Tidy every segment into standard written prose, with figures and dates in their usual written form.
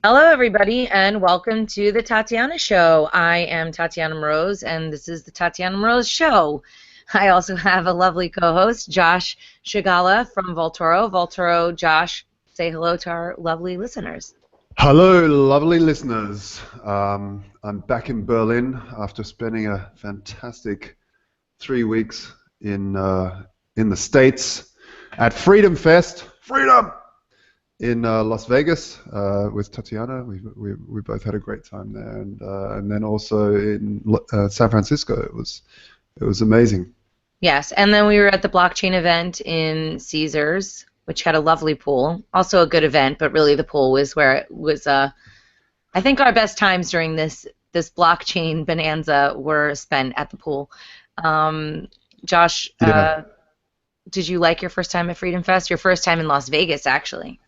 Hello, everybody, and welcome to the Tatiana Show. I am Tatiana Moroz, and this is the Tatiana Moroz Show. I also have a lovely co-host, Josh Shigala from Voltoro. Voltoro, Josh, say hello to our lovely listeners. Hello, lovely listeners. I'm back in Berlin after spending a fantastic 3 weeks in the States at Freedom Fest. Freedom! In Las Vegas with Tatiana. We both had a great time there, and then also in San Francisco. It was amazing. Yes, and then we were at the blockchain event in Caesars, which had a lovely pool. Also a good event, but really the pool was where it was. I think our best times during this blockchain bonanza were spent at the pool. Josh, Yeah. did you like your first time at Freedom Fest? Your first time in Las Vegas, actually.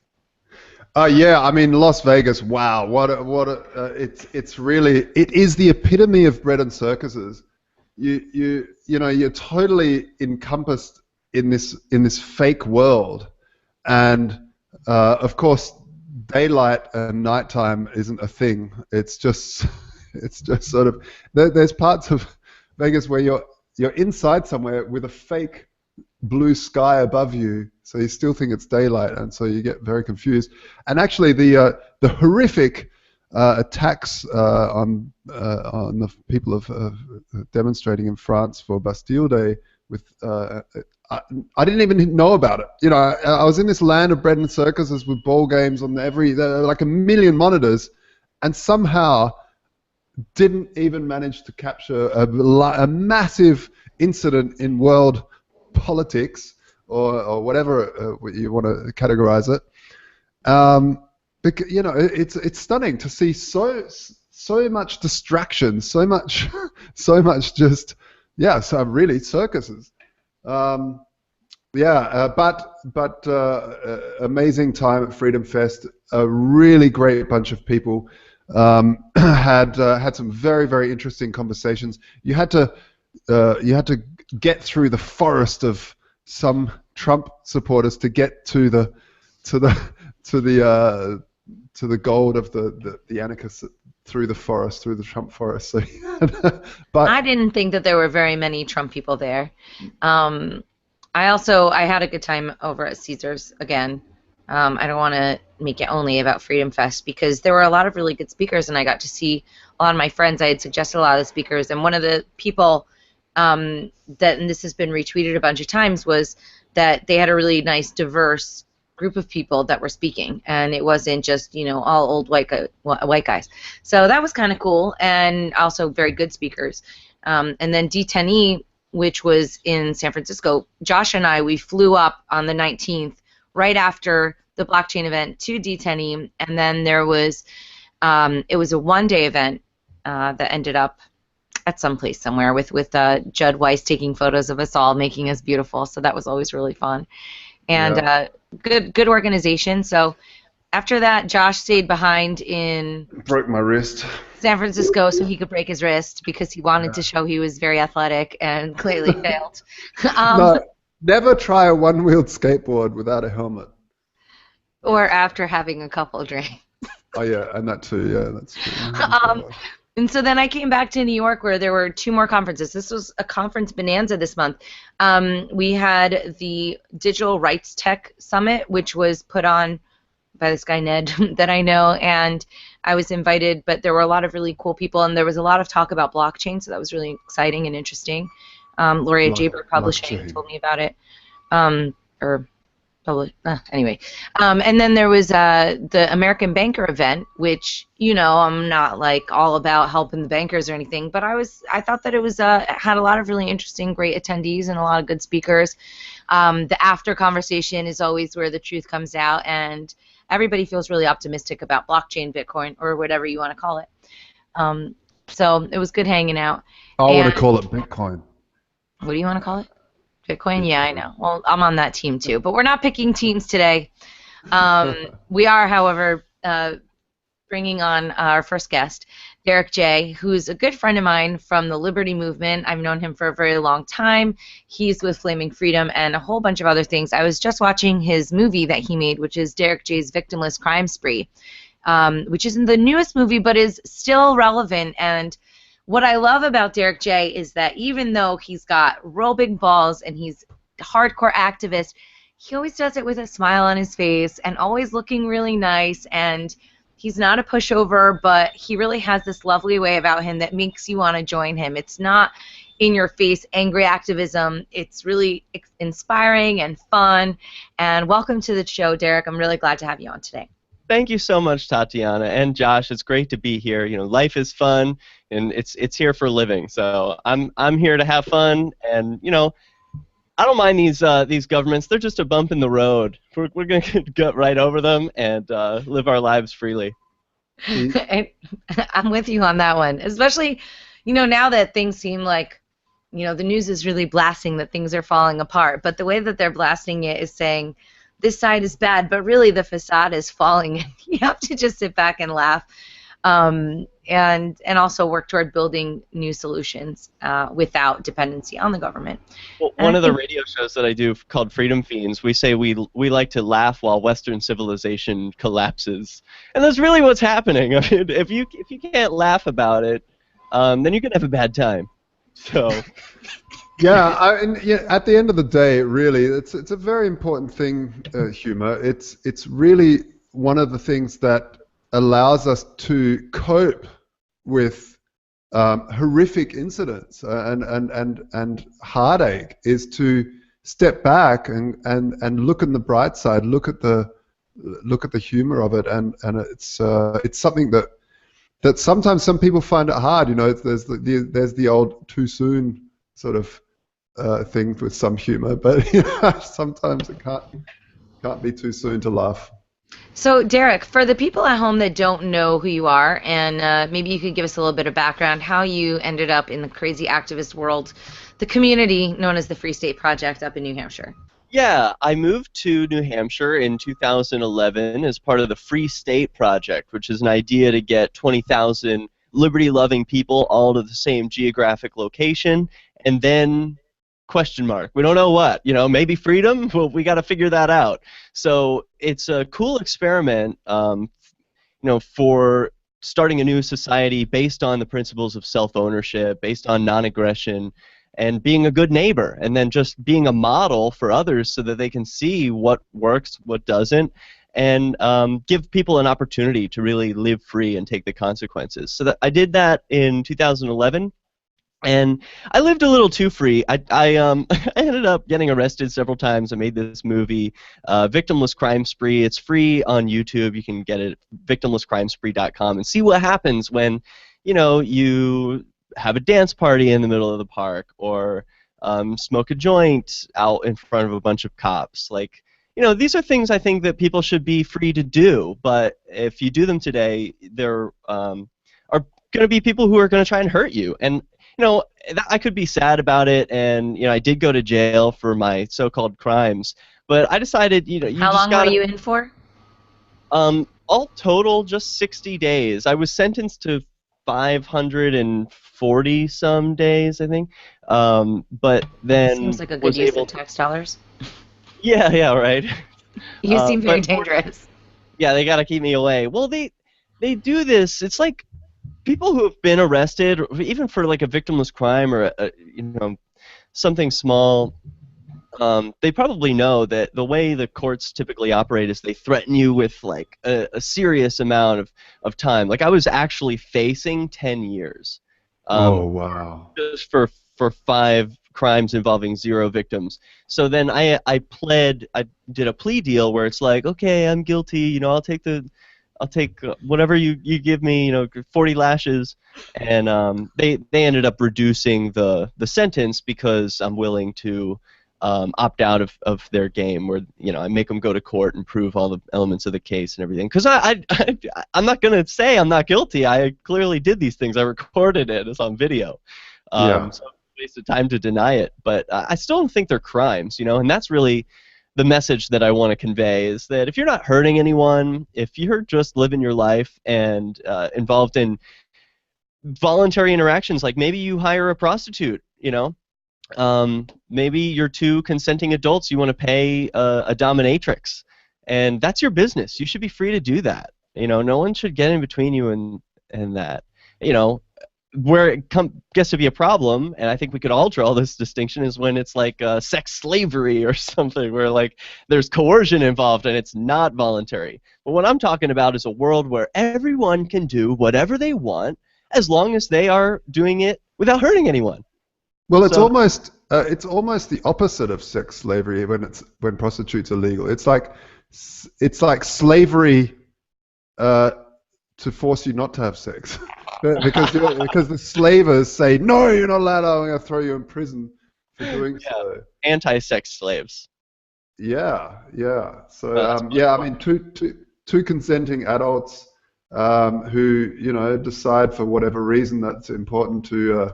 Yeah, I mean Las Vegas. Wow, it's really it is the epitome of bread and circuses. You're totally encompassed in this fake world, and of course daylight and nighttime isn't a thing. It's just it's just sort of there's parts of Vegas where you're inside somewhere with a fake blue sky above you, so you still think it's daylight, and so you get very confused. And actually, the horrific attacks on the people of demonstrating in France for Bastille Day with I didn't even know about it. I was in this land of bread and circuses with ball games on there were like a million monitors, and somehow didn't even manage to capture a massive incident in world politics or whatever you want to categorize it. Because, it's stunning to see so much distraction, just so really circuses. But amazing time at Freedom Fest. A really great bunch of people. Had some very, very interesting conversations. You had to get through the forest of some Trump supporters to get to the gold of the anarchists through the forest, through the Trump forest. So, but I didn't think that there were very many Trump people there. I had a good time over at Caesars again. I don't want to make it only about Freedom Fest because there were a lot of really good speakers, and I got to see a lot of my friends. I had suggested a lot of the speakers, and one of the people and this has been retweeted a bunch of times, was that they had a really nice, diverse group of people that were speaking, and it wasn't just all old white guys. So that was kind of cool, and also very good speakers. And then D10E, which was in San Francisco, Josh and we flew up on the 19th, right after the blockchain event, to D10E, and then there was it was a one-day event that ended up at some place somewhere with Judd Weiss taking photos of us all, making us beautiful. So that was always really fun, and yeah. good organization. So after that, Josh stayed behind in Broke my wrist. San Francisco so he could break his wrist because he wanted to show he was very athletic and clearly failed. No, never try a one-wheeled skateboard without a helmet. Or after having a couple drinks. Oh yeah, and that too. Yeah, that's true. And so then I came back to New York where there were two more conferences. This was a conference bonanza this month. We had the Digital Rights Tech Summit, which was put on by this guy Ned that I know, and I was invited, but there were a lot of really cool people, and there was a lot of talk about blockchain, so that was really exciting and interesting. Laureate Jaber Publishing told me about it. Anyway, and then there was the American Banker event, which I'm not like all about helping the bankers or anything, but I thought that it was had a lot of really interesting, great attendees and a lot of good speakers. The after conversation is always where the truth comes out, and everybody feels really optimistic about blockchain, Bitcoin, or whatever you want to call it. So it was good hanging out. I want to call it Bitcoin. What do you want to call it? Bitcoin? Yeah, I know. Well, I'm on that team too, but we're not picking teams today. We are, however, bringing on our first guest, Derrick J, who's a good friend of mine from the Liberty movement. I've known him for a very long time. He's with Flaming Freedom and a whole bunch of other things. I was just watching his movie that he made, which is Derrick J's Victimless Crime Spree, which isn't the newest movie, but is still relevant. And what I love about Derrick J is that even though he's got real big balls and he's a hardcore activist, he always does it with a smile on his face and always looking really nice. And he's not a pushover, but he really has this lovely way about him that makes you want to join him. It's not in-your-face angry activism. It's really inspiring and fun. And welcome to the show, Derrick. I'm really glad to have you on today. Thank you so much, Tatiana and Josh. It's great to be here. You know, life is fun, and it's here for living. So I'm here to have fun, and you know, I don't mind these governments. They're just a bump in the road. We're going to get right over them and live our lives freely. I'm with you on that one, especially, you know, now that things seem like, you know, the news is really blasting that things are falling apart, but the way that they're blasting it is saying this side is bad, but really the facade is falling. You have to just sit back and laugh, and also work toward building new solutions without dependency on the government. Well, one of the radio shows that I do called Feens, we say we like to laugh while Western civilization collapses, and that's really what's happening. I mean, if you can't laugh about it, then you're gonna have a bad time. So. Yeah, yeah, at the end of the day, really, it's a very important thing, humor. It's really one of the things that allows us to cope with horrific incidents and heartache, is to step back and look on the bright side, look at the humor of it, and it's something that sometimes some people find it hard. You know, there's the old too soon sort of thing with some humor, but you know, sometimes it can't be too soon to laugh. So, Derrick, for the people at home that don't know who you are, and maybe you could give us a little bit of background, how you ended up in the crazy activist world, the community known as the Free State Project up in New Hampshire. Yeah, I moved to New Hampshire in 2011 as part of the Free State Project, which is an idea to get 20,000 liberty-loving people all to the same geographic location, and then question mark. We don't know what. You know, maybe freedom? Well, we got to figure that out. So it's a cool experiment, you know, for starting a new society based on the principles of self-ownership, based on non-aggression, and being a good neighbor, and then just being a model for others so that they can see what works, what doesn't, and give people an opportunity to really live free and take the consequences. So I did that in 2011. And I lived a little too free. I I ended up getting arrested several times. I made this movie, Victimless Crime Spree. It's free on YouTube. You can get it at victimlesscrimespree.com and see what happens when, you know, you have a dance party in the middle of the park, or smoke a joint out in front of a bunch of cops. Like, you know, these are things I think that people should be free to do. But if you do them today, there are going to be people who are going to try and hurt you. And you know, I could be sad about it, and you know, I did go to jail for my so-called crimes, but I decided, you know, How long were you in for? All total, just 60 days. I was sentenced to 540 some days, I think, but then seems like a good use of tax dollars. Yeah, right. You seem very dangerous. Yeah, they got to keep me away. Well, they do this. It's like people who have been arrested, even for like a victimless crime or you know, something small, they probably know that the way the courts typically operate is they threaten you with like a serious amount of time. Like I was actually facing 10 years. Oh wow! Just for 5 crimes involving 0 victims. So then I did a plea deal where it's like, okay, I'm guilty. You know, I'll take whatever you give me, you know, 40 lashes, and they ended up reducing the sentence because I'm willing to opt out of their game, where, you know, I make them go to court and prove all the elements of the case and everything. Because I'm not going to say I'm not guilty. I clearly did these things. I recorded it. It's on video. Yeah. So it's a waste of time to deny it. But I still don't think they're crimes, you know, and that's really the message that I want to convey, is that if you're not hurting anyone, if you're just living your life and involved in voluntary interactions, like maybe you hire a prostitute, you know, maybe you're 2 consenting adults, you want to pay a dominatrix, and that's your business. You should be free to do that. You know, no one should get in between you and that. You know, where it gets to be a problem, and I think we could all draw this distinction, is when it's like sex slavery or something, where like there's coercion involved and it's not voluntary. But what I'm talking about is a world where everyone can do whatever they want as long as they are doing it without hurting anyone. Well, it's So- almost the opposite of sex slavery when prostitutes are legal. It's like slavery to force you not to have sex, because the slavers say no, you're not allowed. I'm going to throw you in prison for doing so. Anti-sex slaves. Yeah. So That's I mean, two consenting adults who decide for whatever reason that's important to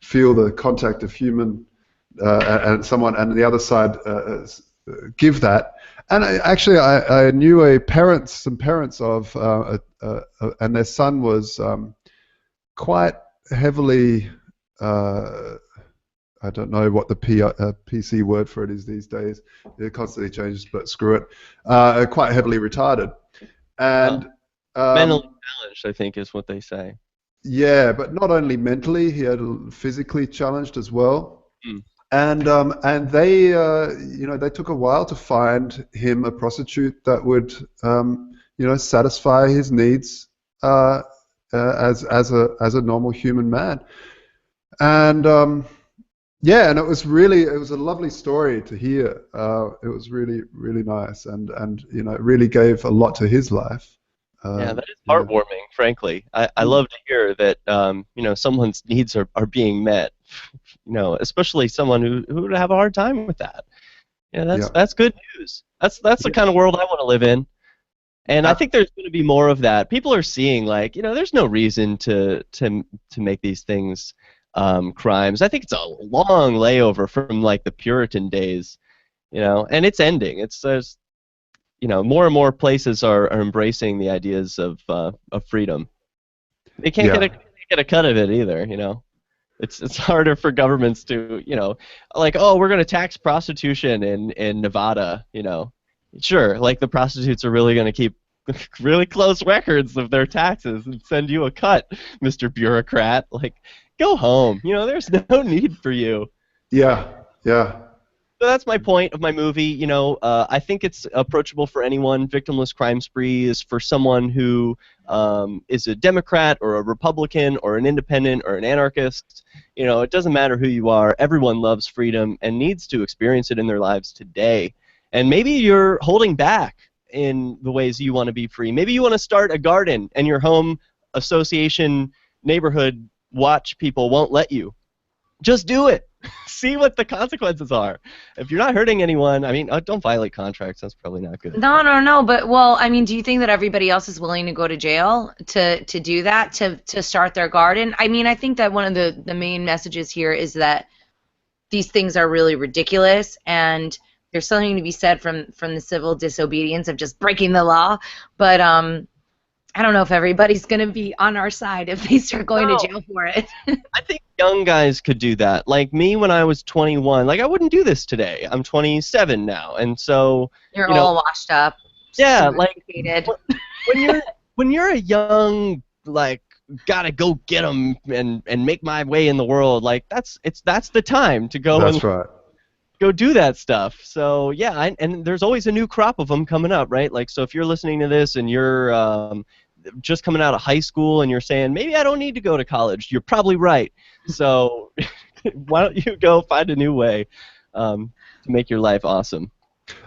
feel the contact of human and someone, and the other side give that. And I knew some parents of, and their son was quite heavily, I don't know what the PC word for it is these days. It constantly changes, but screw it. Quite heavily retarded. And mentally challenged, I think, is what they say. Yeah, but not only mentally, he had physically challenged as well. Mm. And they they took a while to find him a prostitute that would satisfy his needs as a normal human man. And and it was a lovely story to hear. It was really, really nice, and it really gave a lot to his life. Yeah, that is heartwarming, frankly. I love to hear that someone's needs are being met. Especially someone who would have a hard time with that. That's good news. That's the kind of world I want to live in. And I think there's going to be more of that. People are seeing there's no reason to make these things crimes. I think it's a long layover from the Puritan days, and it's ending. There's more and more places are embracing the ideas of freedom. They can't get a cut of it either, It's harder for governments to, we're going to tax prostitution in Nevada, Sure, the prostitutes are really going to keep really close records of their taxes and send you a cut, Mr. Bureaucrat. Go home. There's no need for you. Yeah. So that's my point of my movie. I think it's approachable for anyone. Victimless Crime Spree is for someone who is a Democrat or a Republican or an independent or an anarchist. It doesn't matter who you are. Everyone loves freedom and needs to experience it in their lives today. And maybe you're holding back in the ways you want to be free. Maybe you want to start a garden and your home association neighborhood watch people won't let you. Just do it. See what the consequences are. If you're not hurting anyone, don't violate contracts. That's probably not good. No. But do you think that everybody else is willing to go to jail to do that, to start their garden? I think that one of the main messages here is that these things are really ridiculous, and there's something to be said from the civil disobedience of just breaking the law. But I don't know if everybody's going to be on our side if they start going to jail for it. I think young guys could do that. Like me when I was 21, I wouldn't do this today. I'm 27 now, and so you're all washed up. Yeah, when you're a young gotta go get 'em and make my way in the world. That's the time to go. That's right. Go do that stuff. So yeah, and there's always a new crop of them coming up, right? So if you're listening to this and you're just coming out of high school and you're saying maybe I don't need to go to college, you're probably right. So why don't you go find a new way to make your life awesome?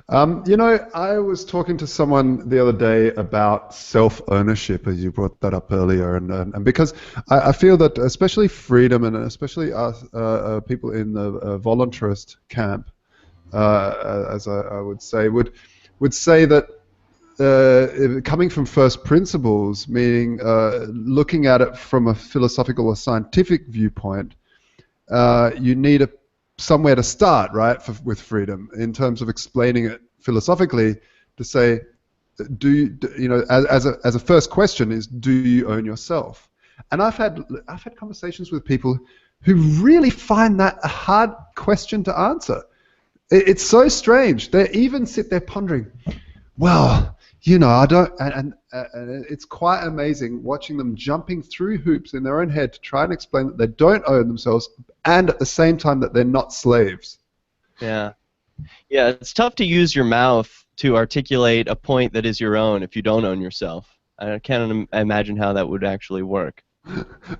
I was talking to someone the other day about self-ownership, as you brought that up earlier, and because I feel that especially freedom, and especially us people in the voluntarist camp, as I would say, would say that coming from first principles, meaning looking at it from a philosophical or scientific viewpoint, you need somewhere to start, right, with freedom, in terms of explaining it philosophically, to say, as a first question is, do you own yourself? And I've had conversations with people who really find that a hard question to answer. It's so strange. They even sit there pondering, well, you know, I don't, and it's quite amazing watching them jumping through hoops in their own head to try and explain that they don't own themselves, and at the same time that they're not slaves. Yeah. Yeah, it's tough to use your mouth to articulate a point that is your own if you don't own yourself. I can't imagine how that would actually work.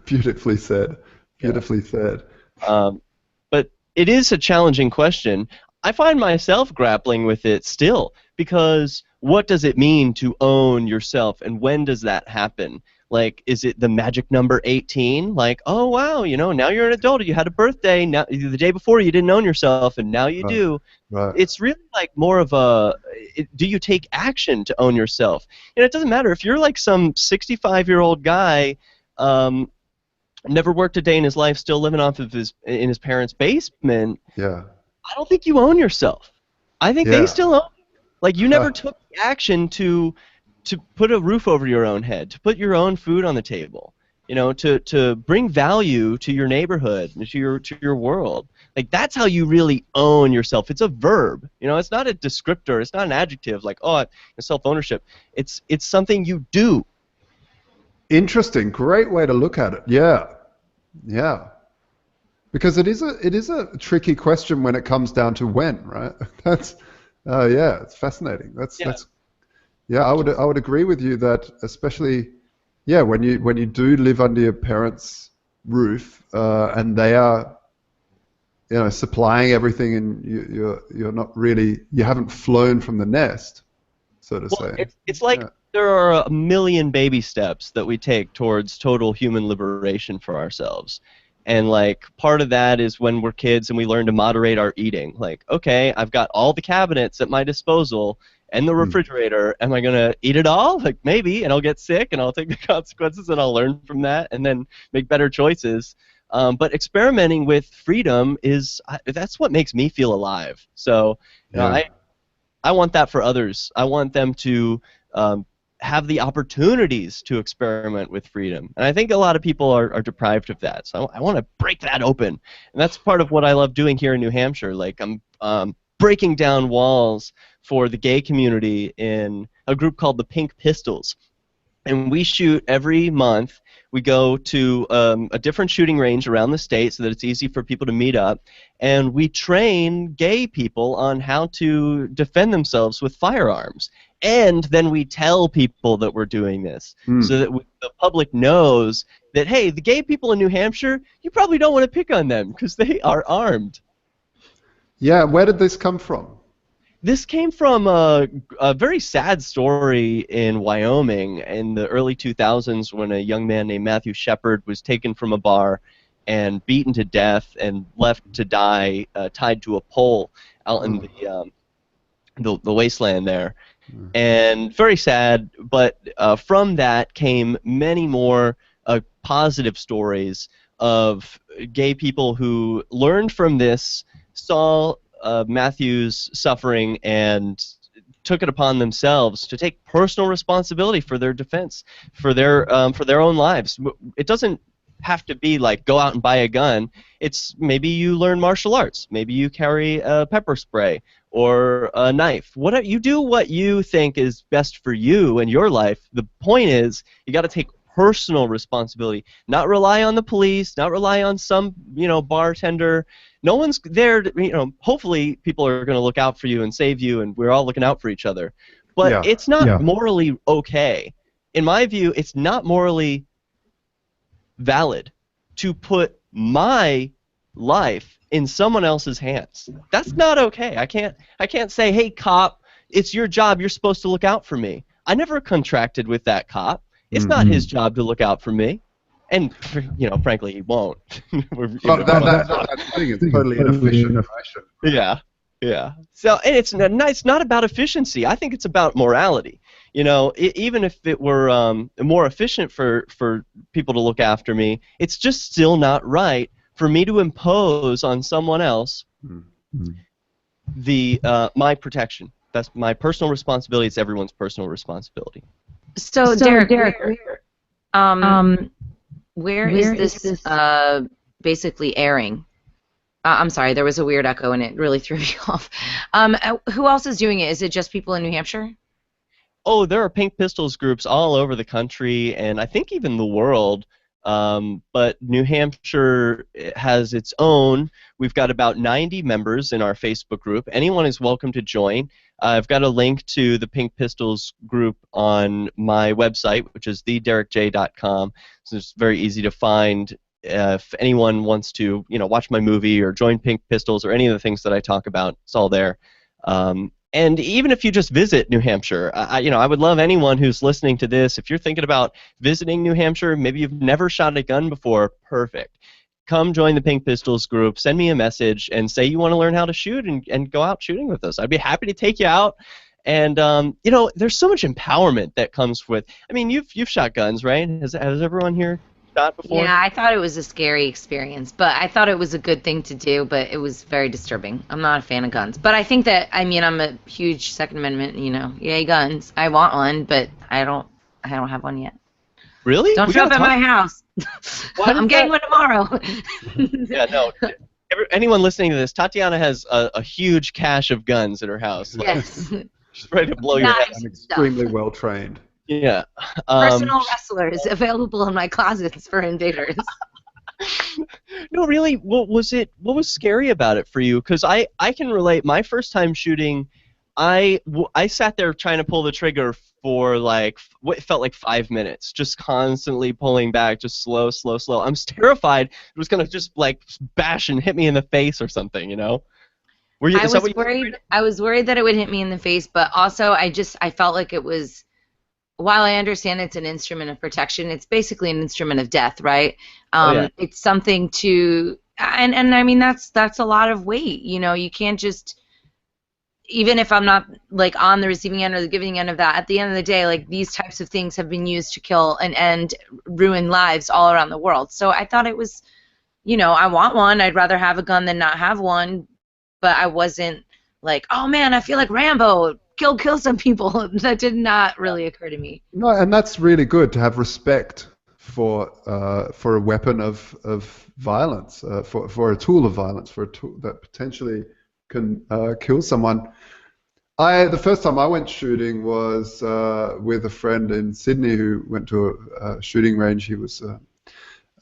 Beautifully said. Beautifully said. But it is a challenging question. I find myself grappling with it still, because what does it mean to own yourself, and when does that happen? Like, is it the magic number 18? Like, oh, wow, you know, now you're an adult, you had a birthday, now the day before you didn't own yourself, and now you do. Right. It's really like more of a, do you take action to own yourself? And it doesn't matter if you're like some 65-year-old guy, never worked a day in his life, still living off of in his parents' basement. Yeah. I don't think you own yourself. I think they still own you. Like, you never took action to put a roof over your own head, to put your own food on the table, you know, to bring value to your neighborhood, to your world. Like, that's how you really own yourself. It's a verb. You know, it's not a descriptor. It's not an adjective like, oh, self-ownership. It's something you do. Interesting. Great way to look at it. Yeah. Yeah. Because it is a tricky question when it comes down to when, right? That's it's fascinating. I would agree with you that, especially when you do live under your parents' roof, and they are, you know, supplying everything, and you're not really, you haven't flown from the nest, so to say. It's like there are a million baby steps that we take towards total human liberation for ourselves. And, like, part of that is when we're kids and we learn to moderate our eating. Like, okay, I've got all the cabinets at my disposal and the refrigerator. Am I going to eat it all? Like, maybe, and I'll get sick, and I'll take the consequences, and I'll learn from that and then make better choices. But experimenting with freedom that's what makes me feel alive. So, you know, I want that for others. I want them to have the opportunities to experiment with freedom. And I think a lot of people are deprived of that. So I want to break that open. And that's part of what I love doing here in New Hampshire. Like, I'm breaking down walls for the gay community in a group called the Pink Pistols. And we shoot every month. We go to a different shooting range around the state so that it's easy for people to meet up. And we train gay people on how to defend themselves with firearms. And then we tell people that we're doing this so that the public knows that, hey, the gay people in New Hampshire, you probably don't want to pick on them because they are armed. Yeah, where did this come from? This came from a very sad story in Wyoming in the early 2000s when a young man named Matthew Shepard was taken from a bar and beaten to death and left to die tied to a pole out in the wasteland there. And very sad, but from that came many more positive stories of gay people who learned from this, saw Matthew's suffering, and took it upon themselves to take personal responsibility for their defense, for their own lives. It doesn't have to be like go out and buy a gun. It's maybe you learn martial arts, maybe you carry a pepper spray or a knife. You do what you think is best for you and your life. The point is you got to take personal responsibility, not rely on the police, not rely on some, you know, bartender. No one's there to, you know, hopefully people are going to look out for you and save you, and we're all looking out for each other. But it's not morally okay. In my view, it's not morally valid to put my life in someone else's hands. That's not okay. I can't say, hey, cop, it's your job, you're supposed to look out for me. I never contracted with that cop. It's not his job to look out for me. And, you know, frankly, he won't. That's the thing. It's totally inefficient. Yeah. So, and it's not about efficiency. I think it's about morality. You know, even if it were more efficient for people to look after me, it's just still not right for me to impose on someone else my protection. That's my personal responsibility. It's everyone's personal responsibility. So Derrick, where is this basically airing? I'm sorry, there was a weird echo and it really threw me off. Who else is doing it? Is it just people in New Hampshire? Oh, there are Pink Pistols groups all over the country, and I think even the world. But New Hampshire has its own. We've got about 90 members in our Facebook group. Anyone is welcome to join. I've got a link to the Pink Pistols group on my website, which is thederrickj.com. So it's very easy to find. If anyone wants to, watch my movie or join Pink Pistols or any of the things that I talk about, it's all there. And even if you just visit New Hampshire, I would love anyone who's listening to this. If you're thinking about visiting New Hampshire, maybe you've never shot a gun before, perfect. Come join the Pink Pistols group, send me a message, and say you want to learn how to shoot and go out shooting with us. I'd be happy to take you out. And, there's so much empowerment that comes with, you've shot guns, right? Has everyone here shot before? Yeah, I thought it was a scary experience, but I thought it was a good thing to do, but it was very disturbing. I'm not a fan of guns. But I think that, I'm a huge Second Amendment, yay guns. I want one, but I don't have one yet. Really? Don't show up at my house. I'm getting one tomorrow. Yeah, no. Anyone listening to this, Tatiana has a huge cache of guns at her house. Yes. She's ready to blow your head. I'm extremely well trained. Yeah. Personal wrestlers available in my clousets for invaders. No, really, what was scary about it for you? Because I can relate. My first time shooting, I sat there trying to pull the trigger for what felt like 5 minutes, just constantly pulling back, just slow. I'm terrified it was gonna just bash and hit me in the face or something, Were you? I was worried that it would hit me in the face, but also I felt like it was. While I understand it's an instrument of protection, it's basically an instrument of death, right? Yeah. It's something to, and that's a lot of weight. You can't just, even if I'm not on the receiving end or the giving end of that, at the end of the day, these types of things have been used to kill and ruin lives all around the world. So I thought it was, I want one. I'd rather have a gun than not have one, but I wasn't oh man, I feel like Rambo. Kill some people. That did not really occur to me. No, and that's really good to have respect for a weapon of violence, for a tool of violence, for a tool that potentially can kill someone. The first time I went shooting was with a friend in Sydney who went to a shooting range. He was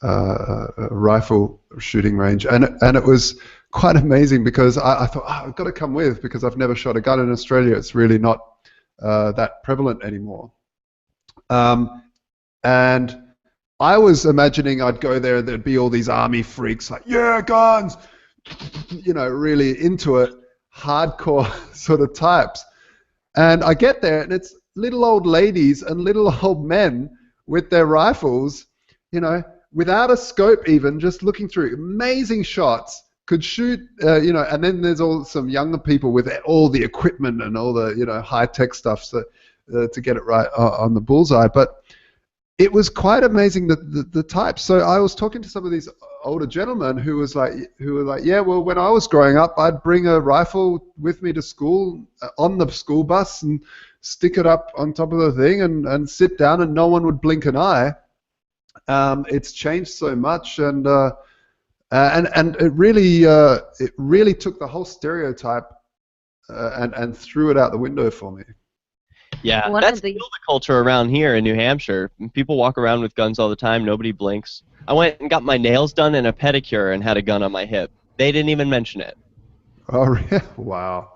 a rifle shooting range, and it was quite amazing because I thought, I've got to come with because I've never shot a gun in Australia. It's really not that prevalent anymore. And I was imagining I'd go there and there'd be all these army freaks yeah, guns, really into it, hardcore sort of types. And I get there and it's little old ladies and little old men with their rifles, without a scope even, just looking through amazing shots. Could shoot, and then there's some younger people with all the equipment and all the, high-tech stuff to get it right on the bullseye. But it was quite amazing the types. So I was talking to some of these older gentlemen who were like, yeah, well, when I was growing up, I'd bring a rifle with me to school on the school bus and stick it up on top of the thing and sit down, and no one would blink an eye. It's changed so much, and it really took the whole stereotype and threw it out the window for me. Yeah, that's still the culture around here in New Hampshire. People walk around with guns all the time. Nobody blinks. I went and got my nails done and a pedicure and had a gun on my hip. They didn't even mention it. Oh, yeah. Wow.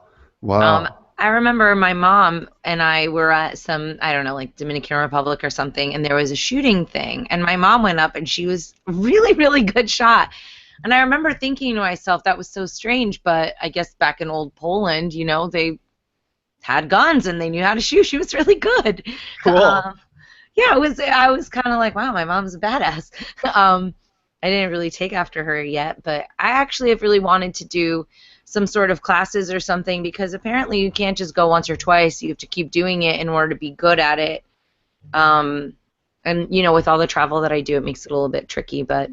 I remember my mom and I were at some, I don't know, Dominican Republic or something, and there was a shooting thing, and my mom went up and she was really, really good shot. And I remember thinking to myself, that was so strange, but I guess back in old Poland, they had guns and they knew how to shoot. She was really good. Cool. Yeah, I was kind of like, wow, my mom's a badass. I didn't really take after her yet, but I actually have really wanted to do some sort of classes or something, because apparently you can't just go once or twice. You have to keep doing it in order to be good at it. And with all the travel that I do, it makes it a little bit tricky, but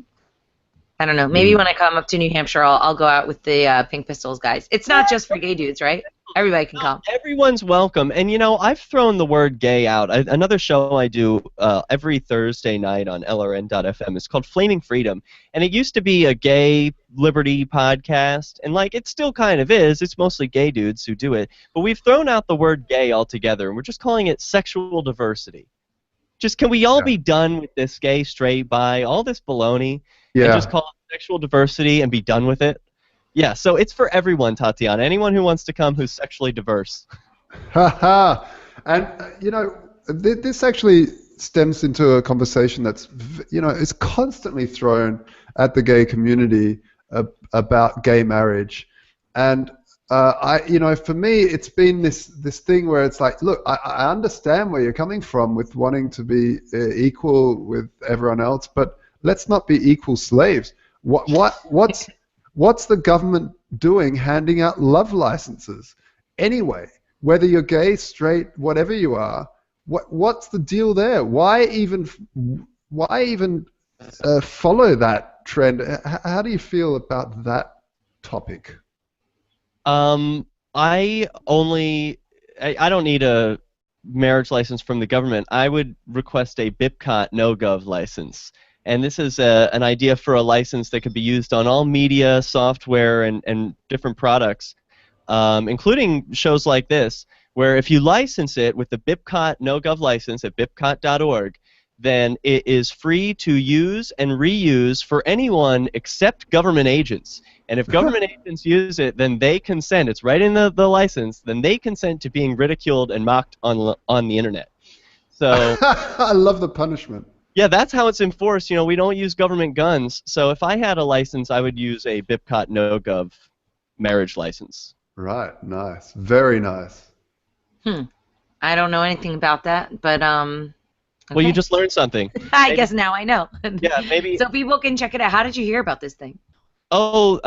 I don't know. Maybe when I come up to New Hampshire, I'll go out with the Pink Pistols guys. It's not just for gay dudes, right? Everybody can come. Everyone's welcome. And, I've thrown the word gay out. Another show I do every Thursday night on LRN.FM is called Flaming Freedom. And it used to be a gay Liberty podcast. And, it still kind of is. It's mostly gay dudes who do it. But we've thrown out the word gay altogether. And we're just calling it sexual diversity. Just can we all be done with this gay, straight, bi, all this baloney, and just call it sexual diversity and be done with it? Yeah, so it's for everyone, Tatiana. Anyone who wants to come who's sexually diverse. Haha. And, this actually stems into a conversation that's, is constantly thrown at the gay community about gay marriage. And, for me, it's been this thing where it's like, look, I understand where you're coming from with wanting to be equal with everyone else, but let's not be equal slaves. What's the government doing handing out love licenses anyway? Whether you're gay, straight, whatever you are, what's the deal there? Why even follow that trend? How do you feel about that topic? I don't need a marriage license from the government. I would request a BIPCOT no-gov license. And this is an idea for a license that could be used on all media, software, and different products, including shows like this, where if you license it with the BIPCOT no-gov license at bipcot.org, then it is free to use and reuse for anyone except government agents. And if government agents use it, then they consent. It's right in the license. Then they consent to being ridiculed and mocked on the internet. So I love the punishment. Yeah, that's how it's enforced. We don't use government guns. So if I had a license, I would use a BIPCOT no-gov marriage license. Right. Nice. Very nice. I don't know anything about that, but Well, you just learned something. I guess now I know. Yeah, maybe. So people can check it out. How did you hear about this thing? Oh,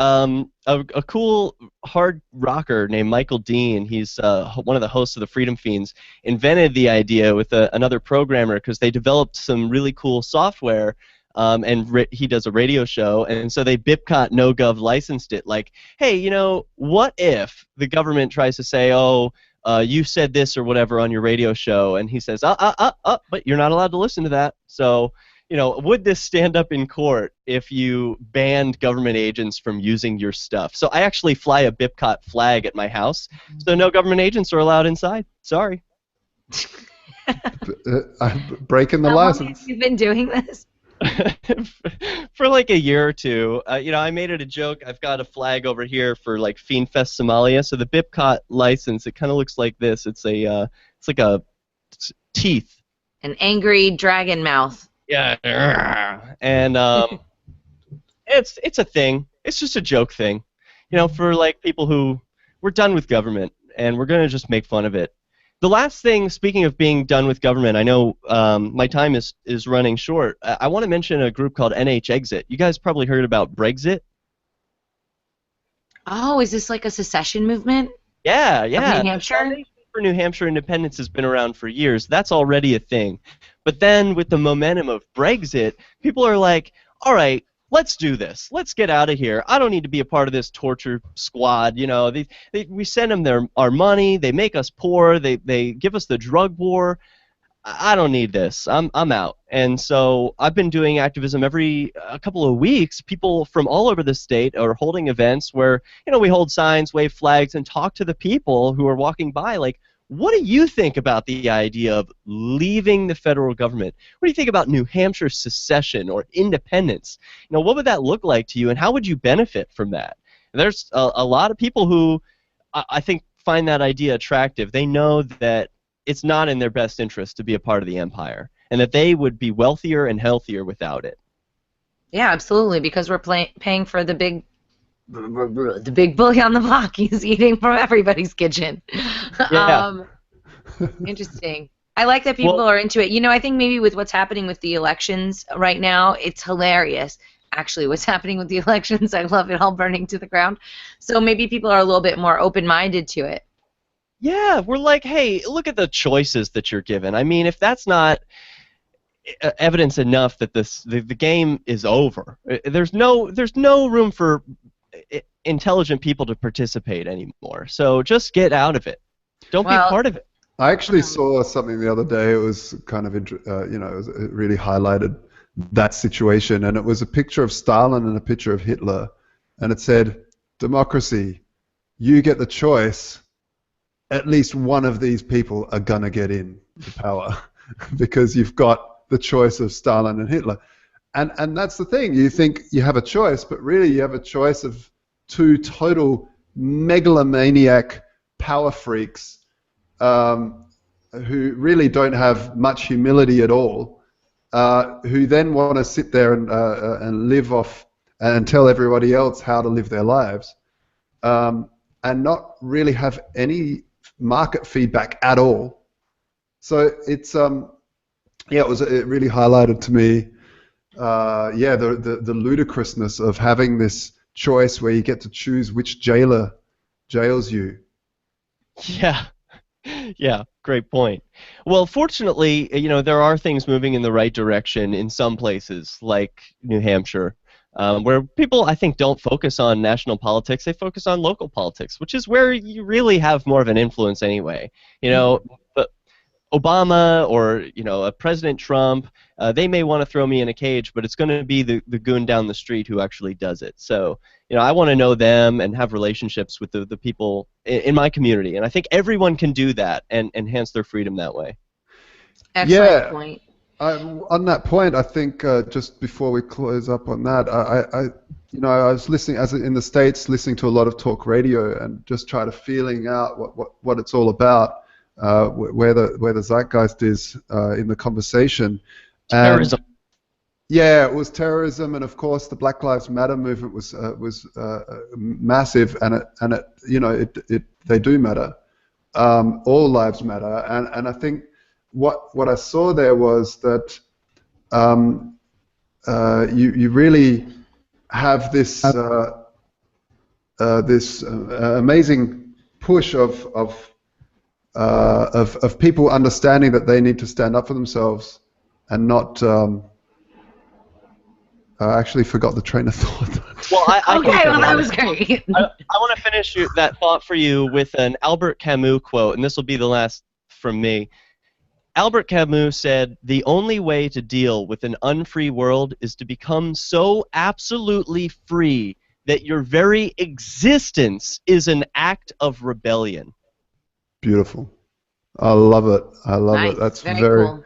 a cool hard rocker named Michael Dean, he's one of the hosts of the Freedom Feens, invented the idea with another programmer because they developed some really cool software, and he does a radio show, and so they BIPCOT no-gov licensed it. Like, hey, what if the government tries to say, you said this or whatever on your radio show, and he says, but you're not allowed to listen to that. So, would this stand up in court if you banned government agents from using your stuff? So I actually fly a BIPCOT flag at my house, so no government agents are allowed inside. Sorry. I'm breaking the How license. long have you been doing this? For like a year or two. I made it a joke. I've got a flag over here for like Feens Fest Somalia. So the BIPCOT license, it kind of looks like this. It's like a teeth. An angry dragon mouth. Yeah, and it's a thing. It's just a joke thing, for like people who we're done with government and we're gonna just make fun of it. The last thing, speaking of being done with government, I know my time is running short. I want to mention a group called NHExit. You guys probably heard about Brexit. Oh, is this like a secession movement? Yeah. Of New Hampshire? For New Hampshire independence has been around for years. That's already a thing. But then with the momentum of Brexit, people are like, all right, let's do this. Let's get out of here. I don't need to be a part of this torture squad. We send them our money. They make us poor. They give us the drug war. I don't need this. I'm out. And so I've been doing activism every couple of weeks. People from all over the state are holding events where, we hold signs, wave flags, and talk to the people who are walking by like, what do you think about the idea of leaving the federal government? What do you think about New Hampshire secession or independence? What would that look like to you, and how would you benefit from that? And there's a lot of people who I think find that idea attractive. They know that it's not in their best interest to be a part of the empire, and that they would be wealthier and healthier without it. Yeah, absolutely, because we're paying for the big bully on the block. He's eating from everybody's kitchen. Yeah. Interesting. I like that people are into it. I think maybe with what's happening with the elections right now, it's hilarious. Actually, what's happening with the elections, I love it all burning to the ground. So maybe people are a little bit more open-minded to it. Yeah, we're like, hey, look at the choices that you're given. I mean, if that's not... evidence enough that the game is over. There's no room for intelligent people to participate anymore. So just get out of it. Don't be Well, part of it. I actually saw something the other day. It was kind of, it really highlighted that situation, and it was a picture of Stalin and a picture of Hitler, and it said, "Democracy, you get the choice. At least one of these people are gonna get in to power because you've got the choice of Stalin and Hitler." And that's the thing. You think you have a choice, but really you have a choice of two total megalomaniac power freaks who really don't have much humility at all, who then want to sit there and live off and tell everybody else how to live their lives, and not really have any market feedback at all. So it's it really highlighted to me the ludicrousness of having this choice where you get to choose which jailer jails you. Yeah. Yeah, great point. Well, fortunately, there are things moving in the right direction in some places, like New Hampshire, where people, I think, don't focus on national politics. They focus on local politics, which is where you really have more of an influence anyway. But Obama or President Trump, they may want to throw me in a cage, but it's going to be the goon down the street who actually does it. So I want to know them and have relationships with the people in my community, and I think everyone can do that and enhance their freedom that way. excellent point. On that point, I think just before we close up on that, I was listening in the States, listening to a lot of talk radio and just try to feeling out what it's all about. Where the zeitgeist is in the conversation. Terrorism. Yeah, it was terrorism, and of course the Black Lives Matter movement was massive, and they do matter. All lives matter, and I think what I saw there was that you really have this amazing push of people understanding that they need to stand up for themselves and not. I actually forgot the train of thought. Well, that was great. I want to finish that thought for you with an Albert Camus quote, and this will be the last from me. Albert Camus said, "The only way to deal with an unfree world is to become so absolutely free that your very existence is an act of rebellion." Beautiful. I love it. I love Nice. it. That's very cool.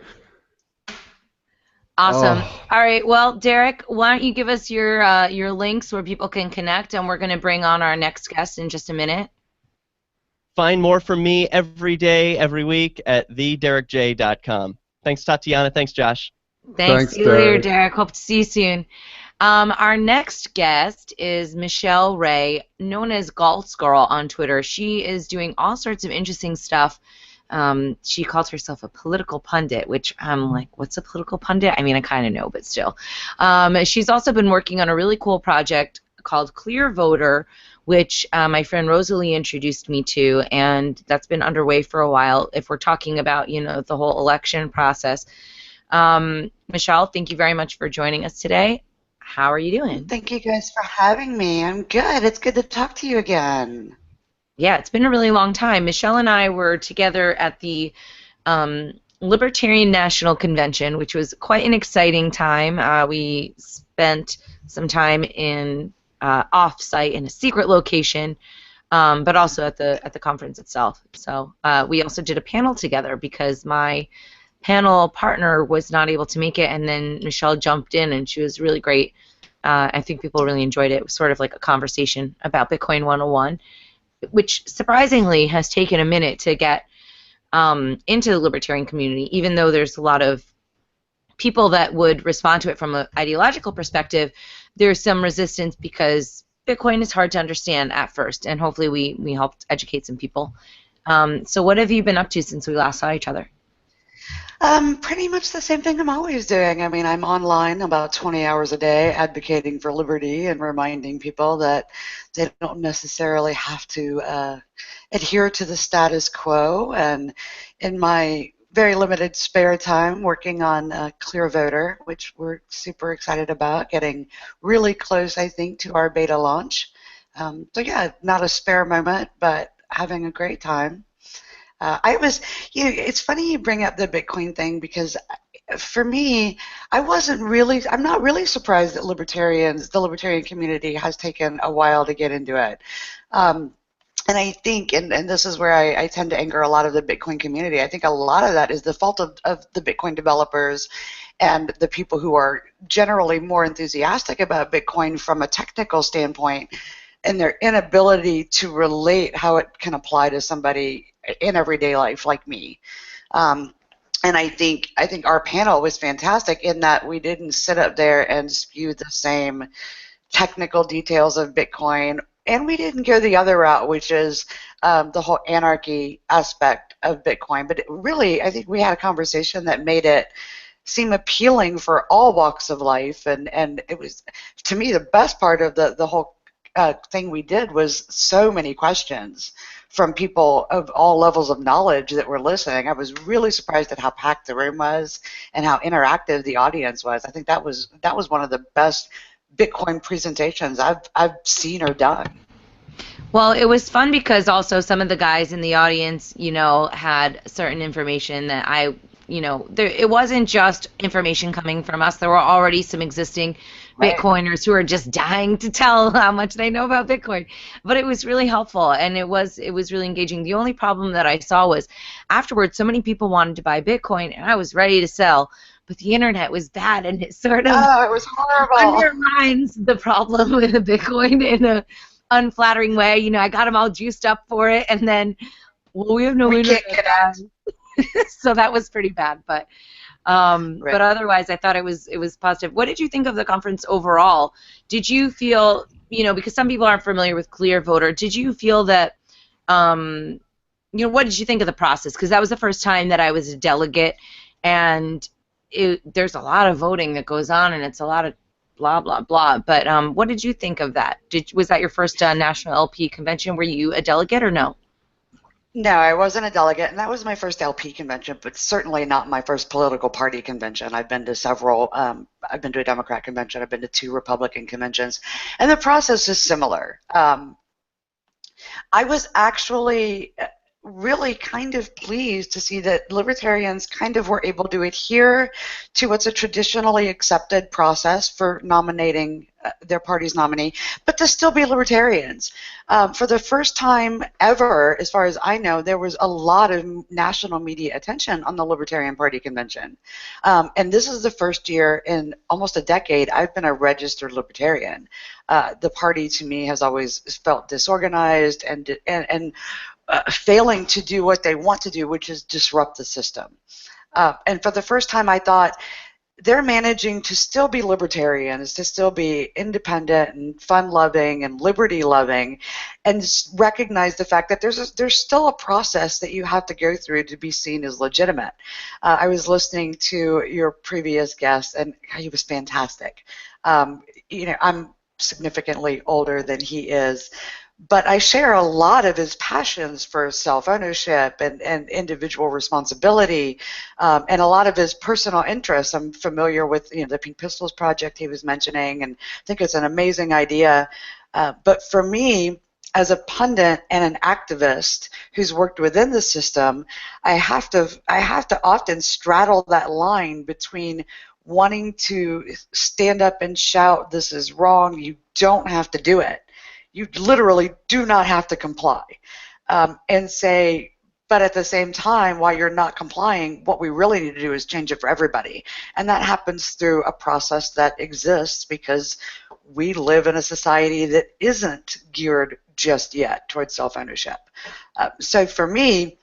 Awesome. All right. Well, Derrick, why don't you give us your links where people can connect, and we're going to bring on our next guest in just a minute. Find more from me every day, every week at thederrickj.com. Thanks, Tatiana. Thanks, Josh. Thanks. See you later, Derrick. Hope to see you soon. Our next guest is Michelle Ray, known as Galt's Girl on Twitter. She is doing all sorts of interesting stuff. She calls herself a political pundit, which I'm like, what's a political pundit? I mean, I kind of know, but still. She's also been working on a really cool project called Clearvoter, which my friend Rosalie introduced me to, and that's been underway for a while. If we're talking about, the whole election process. Michelle, thank you very much for joining us today. How are you doing? Thank you guys for having me. I'm good. It's good to talk to you again. Yeah, it's been a really long time. Michelle and I were together at the Libertarian National Convention, which was quite an exciting time. We spent some time in off-site in a secret location, but also at the conference itself. So we also did a panel together because my panel partner was not able to make it, and then Michelle jumped in, and she was really great. I think people really enjoyed it. It was sort of like a conversation about Bitcoin 101, which surprisingly has taken a minute to get into the libertarian community, even though there's a lot of people that would respond to it from an ideological perspective. There's some resistance because Bitcoin is hard to understand at first, and hopefully we helped educate some people. So what have you been up to since we last saw each other? Pretty much the same thing I'm always doing. I mean, I'm online about 20 hours a day advocating for liberty and reminding people that they don't necessarily have to adhere to the status quo. And in my very limited spare time working on Clearvoter, which we're super excited about, getting really close, I think, to our beta launch. So yeah, not a spare moment, but having a great time. It's funny you bring up the Bitcoin thing because for me, I'm not really surprised that the libertarian community has taken a while to get into it. And I think, and this is where I tend to anger a lot of the Bitcoin community, I think a lot of that is the fault of the Bitcoin developers and the people who are generally more enthusiastic about Bitcoin from a technical standpoint and their inability to relate how it can apply to somebody in everyday life like me. And I think our panel was fantastic in that we didn't sit up there and spew the same technical details of Bitcoin, and we didn't go the other route, which is the whole anarchy aspect of Bitcoin. But really, I think we had a conversation that made it seem appealing for all walks of life, and it was, to me, the best part of the whole thing we did was so many questions from people of all levels of knowledge that were listening. I was really surprised at how packed the room was and how interactive the audience was. I think that was one of the best Bitcoin presentations I've seen or done. Well, it was fun because also some of the guys in the audience, had certain information that it wasn't just information coming from us. There were already some existing Bitcoiners who are just dying to tell how much they know about Bitcoin. But it was really helpful, and it was really engaging. The only problem that I saw was afterwards, so many people wanted to buy Bitcoin, and I was ready to sell. But the internet was bad, and it sort of it was horrible. Undermines the problem with Bitcoin in a unflattering way. I got them all juiced up for it, and then, we have no internet. So that was pretty bad, but but otherwise, I thought it was positive. What did you think of the conference overall? Did you feel, because some people aren't familiar with Clearvoter, did you feel that, what did you think of the process? Because that was the first time that I was a delegate, and there's a lot of voting that goes on, and it's a lot of blah, blah, blah. But what did you think of that? Was that your first national LP convention? Were you a delegate or no? No, I wasn't a delegate, and that was my first LP convention, but certainly not my first political party convention. I've been to several. I've been to a Democrat convention. I've been to 2 Republican conventions, and the process is similar. I was actually really kind of pleased to see that libertarians kind of were able to adhere to what's a traditionally accepted process for nominating their party's nominee, but to still be libertarians. For the first time ever, as far as I know, there was a lot of national media attention on the Libertarian Party convention. And this is the first year in almost a decade I've been a registered libertarian. The party, to me, has always felt disorganized and failing to do what they want to do, which is disrupt the system. And for the first time, I thought, they're managing to still be libertarians, to still be independent and fun-loving and liberty-loving, and recognize the fact that there's still a process that you have to go through to be seen as legitimate. I was listening to your previous guest, and he was fantastic. I'm significantly older than he is, but I share a lot of his passions for self-ownership and individual responsibility, and a lot of his personal interests. I'm familiar with the Pink Pistols project he was mentioning, and I think it's an amazing idea. But for me, as a pundit and an activist who's worked within the system, I have to often straddle that line between wanting to stand up and shout, "This is wrong, you don't have to do it. You literally do not have to comply," and say, but at the same time, while you're not complying, what we really need to do is change it for everybody. And that happens through a process that exists because we live in a society that isn't geared just yet towards self-ownership. So for me,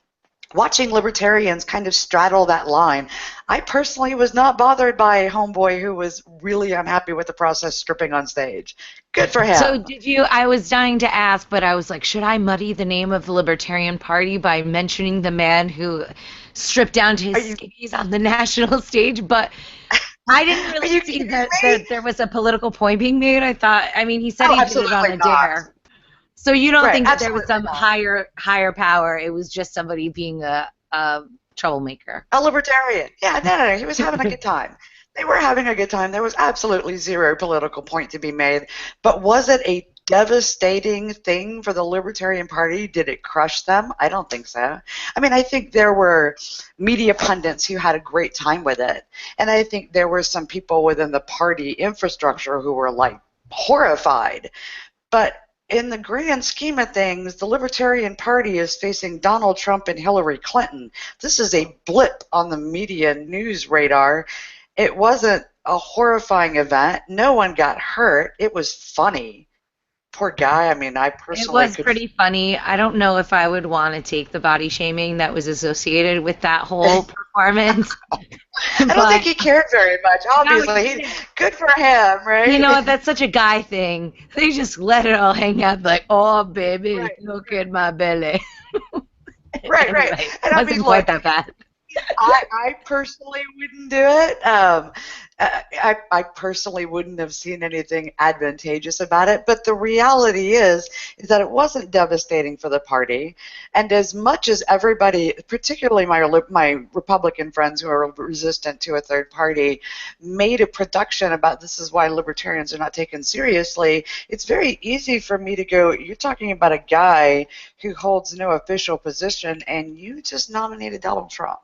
watching libertarians kind of straddle that line, I personally was not bothered by a homeboy who was really unhappy with the process stripping on stage. Good for him. So did you, I was dying to ask, but I was like, should I muddy the name of the Libertarian Party by mentioning the man who stripped down to his skivvies on the national stage? But I didn't really see that there was a political point being made. He said he did it on a dare. So you don't think that there was some higher power? It was just somebody being a troublemaker. A libertarian. Yeah, no. He was having a good time. They were having a good time. There was absolutely zero political point to be made. But was it a devastating thing for the Libertarian Party? Did it crush them? I don't think so. I mean, I think there were media pundits who had a great time with it. And I think there were some people within the party infrastructure who were like horrified. But in the grand scheme of things, the Libertarian Party is facing Donald Trump and Hillary Clinton. This is a blip on the media news radar. It wasn't a horrifying event. No one got hurt. It was funny. Poor guy. I mean, I It personally was could. pretty funny. I don't know if I would want to take the body shaming that was associated with that whole performance. I don't think he cared very much. Obviously, No, good for him, right? you know what? That's such a guy thing. They just let it all hang out, like, oh, baby, Right. look at my belly. Right, Anyway, right. it And I wasn't mean, quite like, that bad. I personally wouldn't do it. I personally wouldn't have seen anything advantageous about it. But the reality is that it wasn't devastating for the party. And as much as everybody, particularly my Republican friends who are resistant to a third party, made a production about this is why libertarians are not taken seriously, it's very easy for me to go, you're talking about a guy who holds no official position and you just nominated Donald Trump.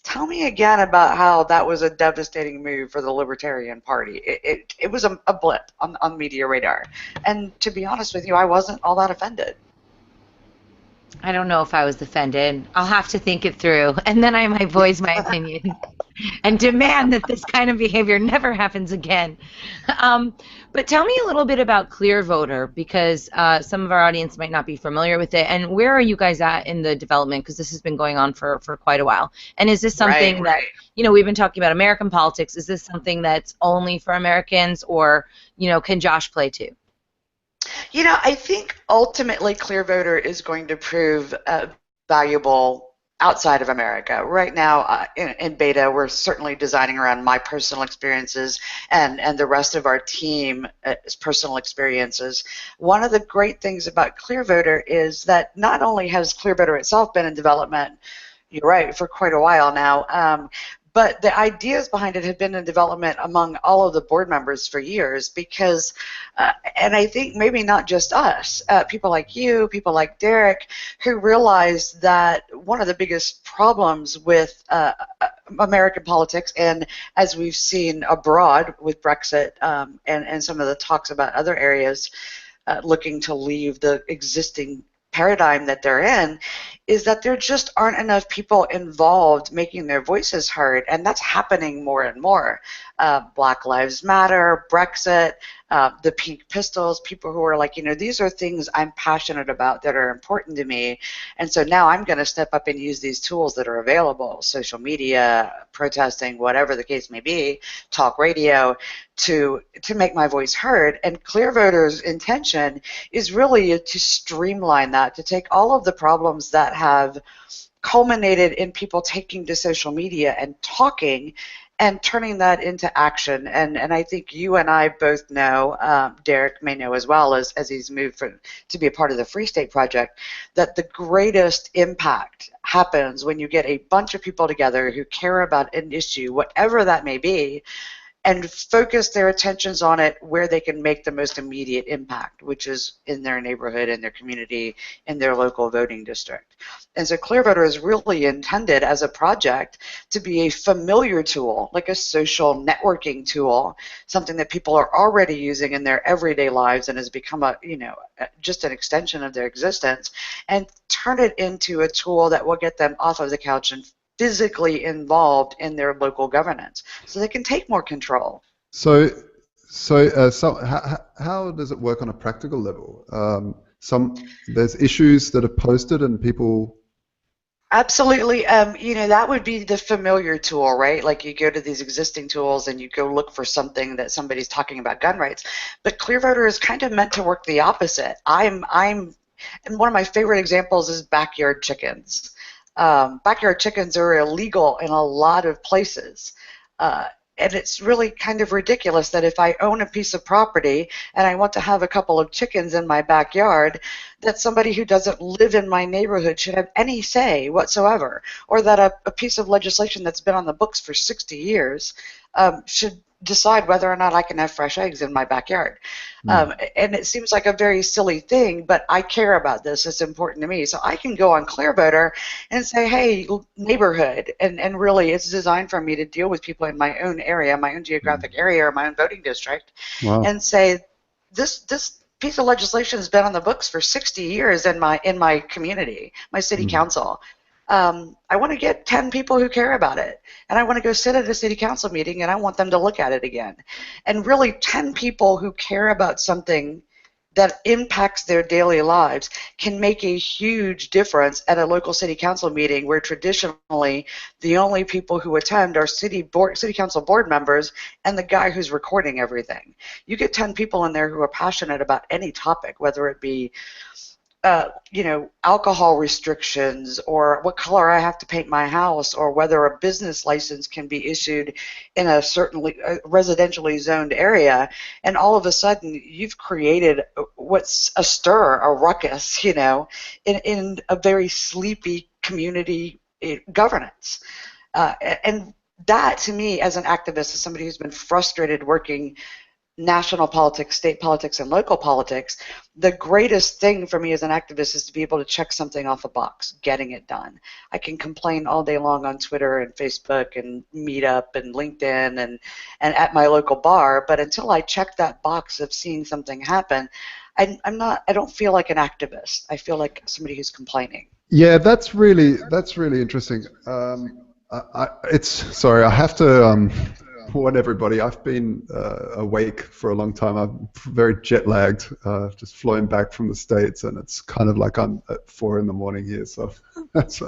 Tell me again about how that was a devastating move for the Libertarian Party. It was a blip on media radar. And to be honest with you, I wasn't all that offended. I don't know if I was offended. I'll have to think it through, and then I might voice my opinion and demand that this kind of behavior never happens again. But tell me a little bit about Clearvoter, because some of our audience might not be familiar with it. And where are you guys at in the development? Because this has been going on for quite a while. And is this something that, you know, we've been talking about American politics. Is this something that's only for Americans, or, you know, can Josh play too? You know, I think ultimately Clearvoter is going to prove valuable outside of America. Right now, in beta, we're certainly designing around my personal experiences and the rest of our team's personal experiences. One of the great things about Clearvoter is that not only has Clearvoter itself been in development, you're right, for quite a while now, but the ideas behind it have been in development among all of the board members for years because, and I think maybe not just us, people like you, people like Derrick, who realized that one of the biggest problems with American politics, and as we've seen abroad with Brexit and some of the talks about other areas looking to leave the existing paradigm that they're in, is that there just aren't enough people involved making their voices heard, and that's happening more and more. Black Lives Matter, Brexit, the Pink Pistols, people who are like, you know, these are things I'm passionate about that are important to me, and so now I'm going to step up and use these tools that are available, social media, protesting, whatever the case may be, talk radio, to make my voice heard. And Clearvoter's intention is really to streamline that, to take all of the problems that have culminated in people taking to social media and talking and turning that into action. And I think you and I both know, Derrick may know as well, as he's moved to be a part of the Free State Project, that the greatest impact happens when you get a bunch of people together who care about an issue, whatever that may be, and focus their attentions on it where they can make the most immediate impact, which is in their neighborhood, in their community, in their local voting district. And so Clearvoter is really intended as a project to be a familiar tool, like a social networking tool, something that people are already using in their everyday lives and has become a, you know, just an extension of their existence, and turn it into a tool that will get them off of the couch and physically involved in their local governance, so they can take more control. So how does it work on a practical level? There's issues that are posted and people. Absolutely. You know, that would be the familiar tool, right? Like you go to these existing tools and you go look for something that somebody's talking about gun rights. But Clearvoter is kind of meant to work the opposite. And one of my favorite examples is backyard chickens. Backyard chickens are illegal in a lot of places. And it's really kind of ridiculous that if I own a piece of property and I want to have a couple of chickens in my backyard, that somebody who doesn't live in my neighborhood should have any say whatsoever, or that a piece of legislation that's been on the books for 60 years should decide whether or not I can have fresh eggs in my backyard. And it seems like a very silly thing, but I care about this. It's important to me. So I can go on Clearvoter and say, hey, neighborhood, and really it's designed for me to deal with people in my own area, my own geographic area, or my own voting district, and say, this piece of legislation has been on the books for 60 years in my community, my city council. I want to get 10 people who care about it, and I want to go sit at a city council meeting, and I want them to look at it again. And really 10 people who care about something that impacts their daily lives can make a huge difference at a local city council meeting, where traditionally the only people who attend are city council board members and the guy who's recording everything. You get 10 people in there who are passionate about any topic, whether it be alcohol restrictions, or what color I have to paint my house, or whether a business license can be issued in a certainly residentially zoned area, and all of a sudden you've created what's a stir, a ruckus, in a very sleepy community governance. And that, to me, as an activist, as somebody who's been frustrated working national politics, state politics, and local politics, the greatest thing for me as an activist is to be able to check something off a box, getting it done. I can complain all day long on Twitter and Facebook and Meetup and LinkedIn and at my local bar, but until I check that box of seeing something happen, I don't feel like an activist. I feel like somebody who's complaining. Yeah, that's really interesting. Sorry, I have to warn everybody. I've been awake for a long time. I'm very jet lagged, just flying back from the States, and it's kind of like I'm at 4 in the morning here. So that's.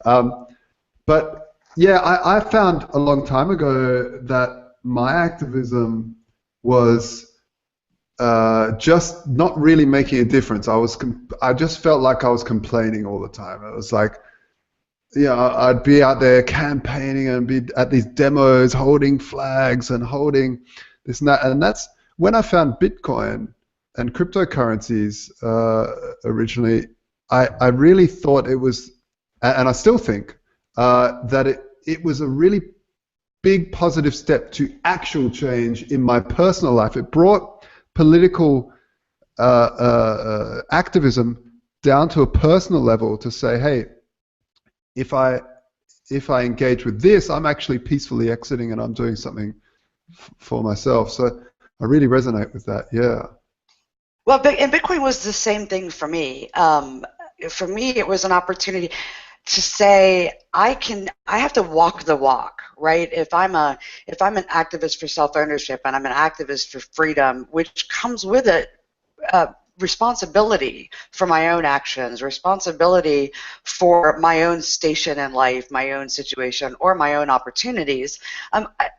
But yeah, I found a long time ago that my activism was just not really making a difference. I just felt like I was complaining all the time. It was like, I'd be out there campaigning and be at these demos holding flags and holding this and that. And that's when I found Bitcoin and cryptocurrencies originally. I really thought it was, and I still think, that it was a really big positive step to actual change in my personal life. It brought political activism down to a personal level to say, hey, if I engage with this, I'm actually peacefully exiting and I'm doing something for myself. So I really resonate with that. Yeah. Well, and Bitcoin was the same thing for me. For me, it was an opportunity to say I have to walk the walk, right? If I'm an activist for self-ownership and I'm an activist for freedom, which comes with it responsibility for my own actions, responsibility for my own station in life, my own situation, or my own opportunities.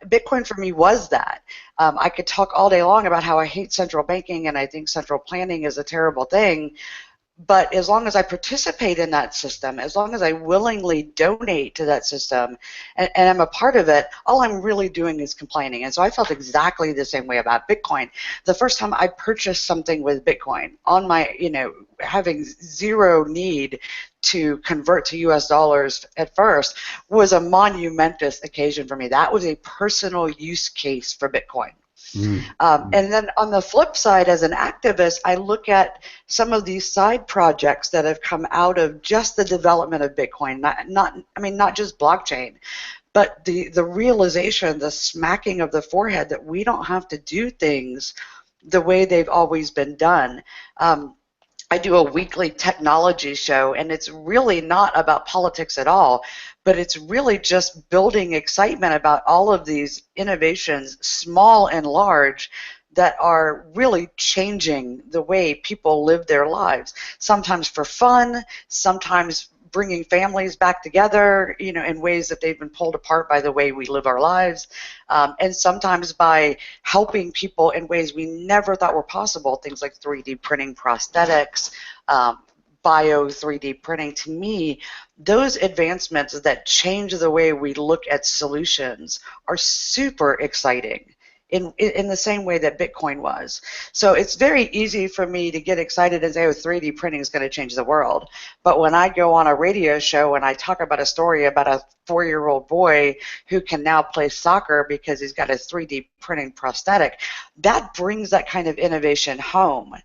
Bitcoin for me was that. I could talk all day long about how I hate central banking and I think central planning is a terrible thing. But as long as I participate in that system, as long as I willingly donate to that system and I'm a part of it, all I'm really doing is complaining. And so I felt exactly the same way about Bitcoin. The first time I purchased something with Bitcoin on my, having zero need to convert to US dollars at first was a monumentous occasion for me. That was a personal use case for Bitcoin. And then on the flip side, as an activist, I look at some of these side projects that have come out of just the development of Bitcoin, not just blockchain, but the realization, the smacking of the forehead that we don't have to do things the way they've always been done. I do a weekly technology show, and it's really not about politics at all, but it's really just building excitement about all of these innovations, small and large, that are really changing the way people live their lives, sometimes for fun, sometimes bringing families back together, in ways that they've been pulled apart by the way we live our lives, and sometimes by helping people in ways we never thought were possible, things like 3D printing prosthetics, bio 3D printing, to me, those advancements that change the way we look at solutions are super exciting. In the same way that Bitcoin was. So it's very easy for me to get excited and say, oh, 3D printing is going to change the world. But when I go on a radio show and I talk about a story about a 4-year-old boy who can now play soccer because he's got a 3D printing prosthetic, that brings that kind of innovation home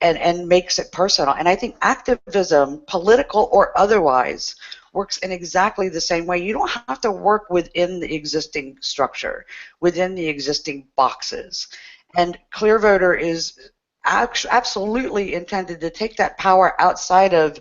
and makes it personal. And I think activism, political or otherwise, works in exactly the same way. You don't have to work within the existing structure, within the existing boxes. And Clearvoter is absolutely intended to take that power outside of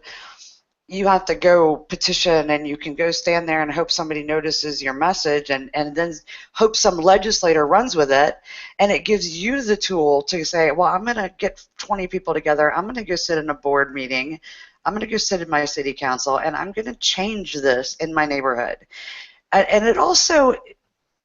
you have to go petition and you can go stand there and hope somebody notices your message and then hope some legislator runs with it, and it gives you the tool to say, well, I'm going to get 20 people together, I'm going to go sit in a board meeting, I'm going to go sit in my city council, and I'm going to change this in my neighborhood. And it also,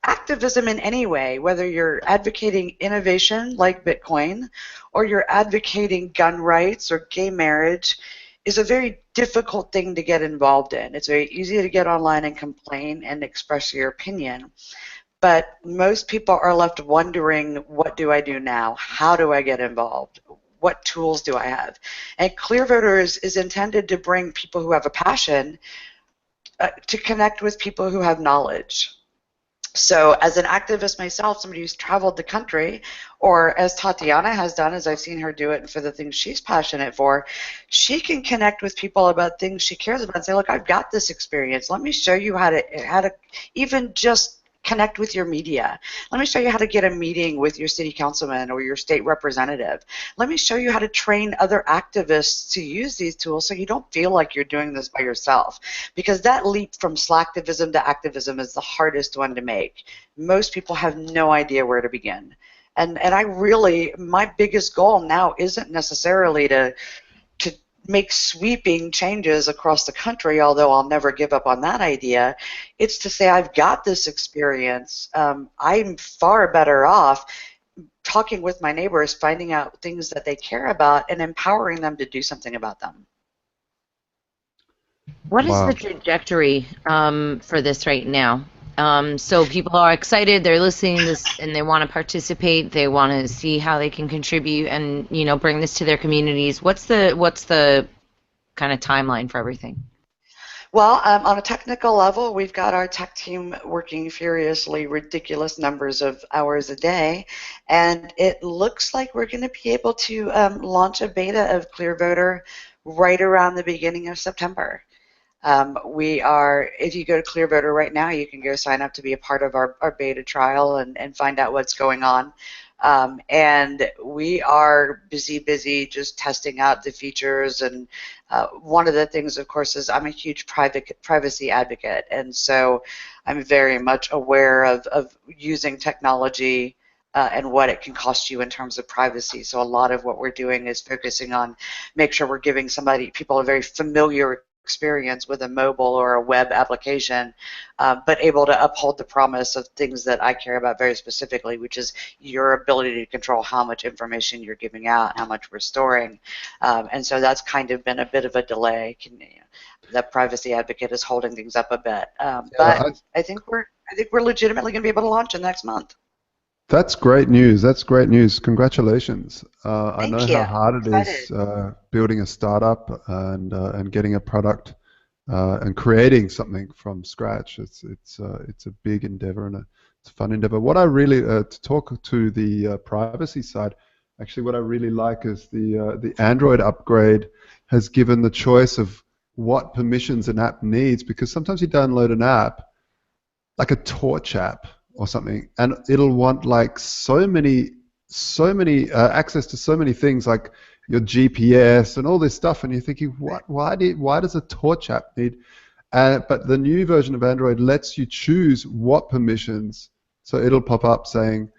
activism in any way, whether you're advocating innovation like Bitcoin or you're advocating gun rights or gay marriage, is a very difficult thing to get involved in. It's very easy to get online and complain and express your opinion, but most people are left wondering, what do I do now? How do I get involved? What tools do I have? And Clearvoter is intended to bring people who have a passion to connect with people who have knowledge. So as an activist myself, somebody who's traveled the country, or as Tatiana has done, as I've seen her do it for the things she's passionate for, she can connect with people about things she cares about and say, look, I've got this experience. Let me show you how to even just connect with your media. Let me show you how to get a meeting with your city councilman or your state representative. Let me show you how to train other activists to use these tools so you don't feel like you're doing this by yourself. Because that leap from slacktivism to activism is the hardest one to make. Most people have no idea where to begin. And I really, my biggest goal now isn't necessarily to make sweeping changes across the country, although I'll never give up on that idea. It's to say, I've got this experience. I'm far better off talking with my neighbors, finding out things that they care about, and empowering them to do something about them. What is the trajectory for this right now? So people are excited, they're listening to this, and they want to participate. They want to see how they can contribute and, you know, bring this to their communities. What's the kind of timeline for everything? Well, on a technical level, we've got our tech team working furiously, ridiculous numbers of hours a day, and it looks like we're going to be able to launch a beta of Clearvoter right around the beginning of September. If you go to Clearvoter right now, you can go sign up to be a part of our beta trial and find out what's going on. And we are busy just testing out the features. And one of the things, of course, is I'm a huge privacy advocate. And so I'm very much aware of using technology and what it can cost you in terms of privacy. So a lot of what we're doing is focusing on make sure we're giving people a very familiar experience with a mobile or a web application, but able to uphold the promise of things that I care about very specifically, which is your ability to control how much information you're giving out, how much we're storing. And so that's kind of been a bit of a delay. The privacy advocate is holding things up a bit. But I think we're legitimately going to be able to launch in next month. That's great news. That's great news. Congratulations. I know you. how hard it is building a startup and getting a product and creating something from scratch. It's a big endeavor and it's a fun endeavor. What I really to talk to the privacy side, actually, what I really like is the Android upgrade has given the choice of what permissions an app needs, because sometimes you download an app, like a torch app or something, and it'll want like so many access to so many things, like your GPS and all this stuff, and you're thinking, why does a torch app need? But the new version of Android lets you choose what permissions, so it'll pop up saying,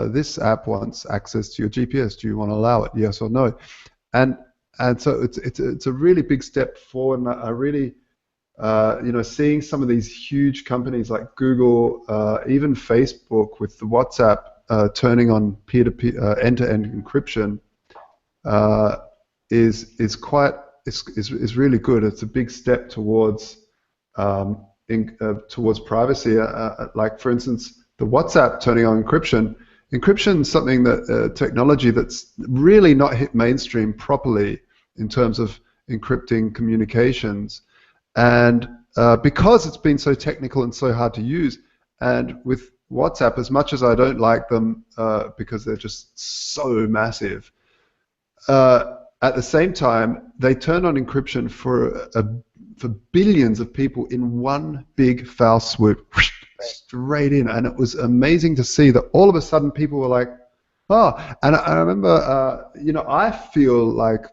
this app wants access to your GPS. Do you want to allow it? Yes or no? And so it's a really big step forward, and I really seeing some of these huge companies like Google, even Facebook with the WhatsApp turning on peer-to-peer end-to-end encryption is quite is really good. It's a big step towards towards privacy. Like for instance, the WhatsApp turning on encryption. Encryption is something that technology that's really not hit mainstream properly in terms of encrypting communications, and because it's been so technical and so hard to use, and with WhatsApp, as much as I don't like them because they're just so massive, at the same time, they turned on encryption for billions of people in one big foul swoop, straight in, and it was amazing to see that all of a sudden people were like, "Oh!" And I remember, I feel like,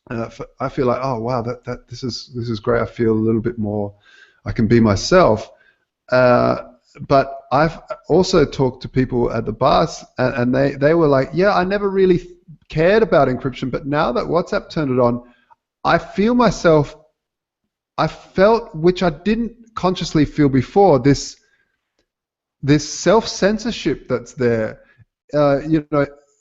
"Oh wow, that this is great. I feel a little bit more. I can be myself." But I've also talked to people at the bars, and they were like, "Yeah, I never really cared about encryption, but now that WhatsApp turned it on, I felt, which I didn't consciously feel before, this self-censorship that's there.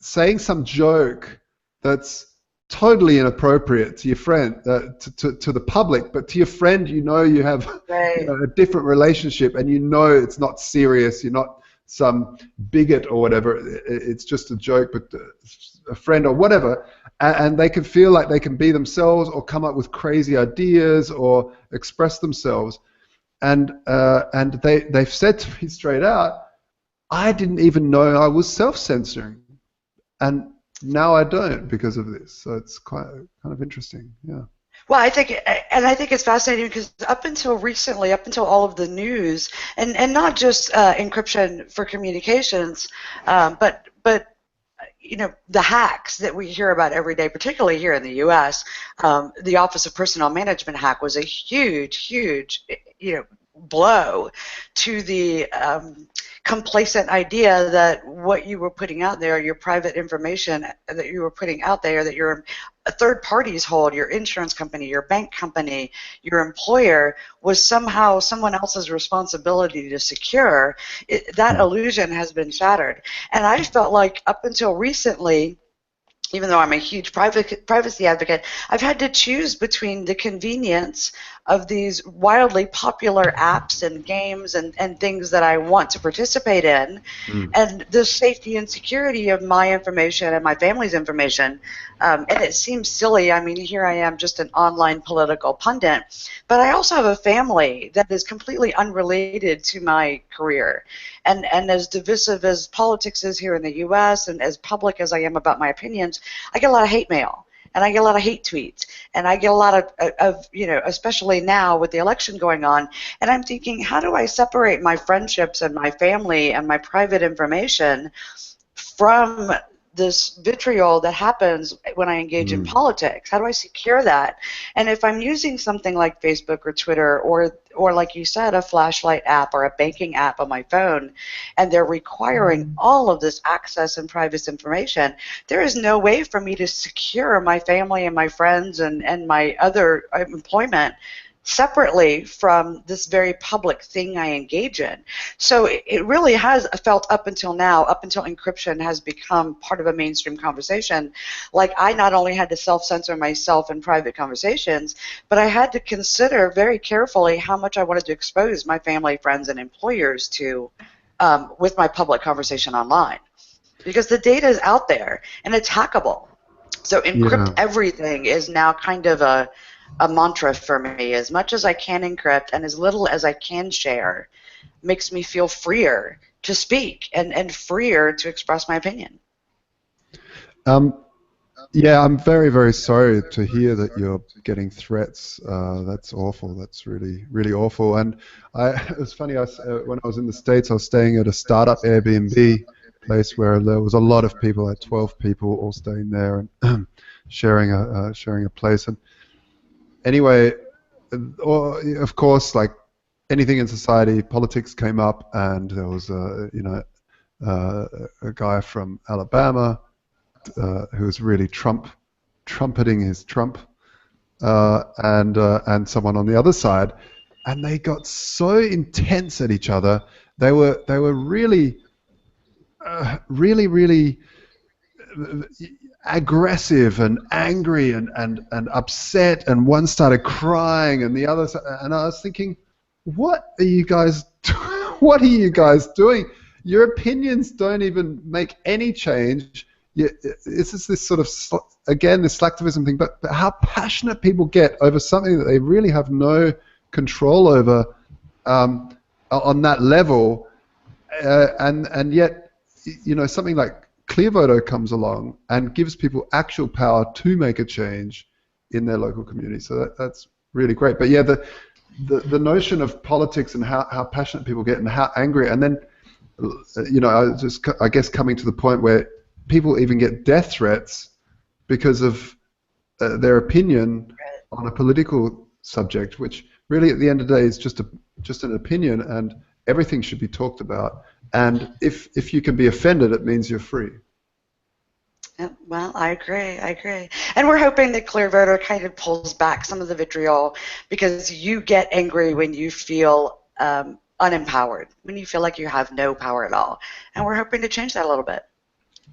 Saying some joke that's totally inappropriate to your friend, to the public, but to your friend, you have Right. a different relationship, and it's not serious. You're not some bigot or whatever. It's just a joke, but a friend or whatever, and they can feel like they can be themselves or come up with crazy ideas or express themselves. And they've said to me straight out, I didn't even know I was self-censoring, and now I don't because of this. So it's quite kind of interesting. Yeah. Well, I think it's fascinating because up until recently, up until all of the news, and not just encryption for communications, but the hacks that we hear about every day, particularly here in the U.S., the Office of Personnel Management hack was a huge, blow to the complacent idea that what you were putting out there, your private information that you were putting out there, that your third parties hold, your insurance company, your bank company, your employer, was somehow someone else's responsibility to secure. That illusion has been shattered. And I felt like up until recently, even though I'm a huge privacy advocate, I've had to choose between the convenience of these wildly popular apps and games and things that I want to participate in, and the safety and security of my information and my family's information. And it seems silly. I mean, here I am, just an online political pundit, but I also have a family that is completely unrelated to my career. And as divisive as politics is here in the U.S. and as public as I am about my opinions, I get a lot of hate mail, and I get a lot of hate tweets, and I get a lot of especially now with the election going on, and I'm thinking, how do I separate my friendships and my family and my private information from this vitriol that happens when I engage in politics? How do I secure that? And if I'm using something like Facebook or Twitter or like you said, a flashlight app or a banking app on my phone, and they're requiring all of this access and private information, there is no way for me to secure my family and my friends and my other employment separately from this very public thing I engage in. So it really has felt up until now, up until encryption has become part of a mainstream conversation, like I not only had to self-censor myself in private conversations, but I had to consider very carefully how much I wanted to expose my family, friends, and employers to with my public conversation online. Because the data is out there and it's hackable. So encrypt everything is now kind of a mantra for me. As much as I can encrypt and as little as I can share makes me feel freer to speak and freer to express my opinion. Yeah, I'm very, very sorry to hear that you're getting threats. That's awful. That's really, really awful. And it was funny, when I was in the States, I was staying at a startup Airbnb place where there was a lot of people, like 12 people all staying there and sharing a place. And anyway, of course, like anything in society, politics came up, and there was a guy from Alabama who was really trumpeting his Trump, and someone on the other side, and they got so intense at each other. They were really aggressive and angry and upset, and one started crying and the other, and I was thinking, what are you guys doing? Your opinions don't even make any change. It's just this sort of, again, this slacktivism thing, but how passionate people get over something that they really have no control over on that level, and yet, something like Clearvoter comes along and gives people actual power to make a change in their local community. So that's really great. But yeah, the notion of politics and how passionate people get and how angry, and then I guess coming to the point where people even get death threats because of their opinion on a political subject, which really at the end of the day is just an opinion, and everything should be talked about. And if you can be offended, it means you're free. Well, I agree. And we're hoping that Clearvoter kind of pulls back some of the vitriol, because you get angry when you feel unempowered, when you feel like you have no power at all. And we're hoping to change that a little bit.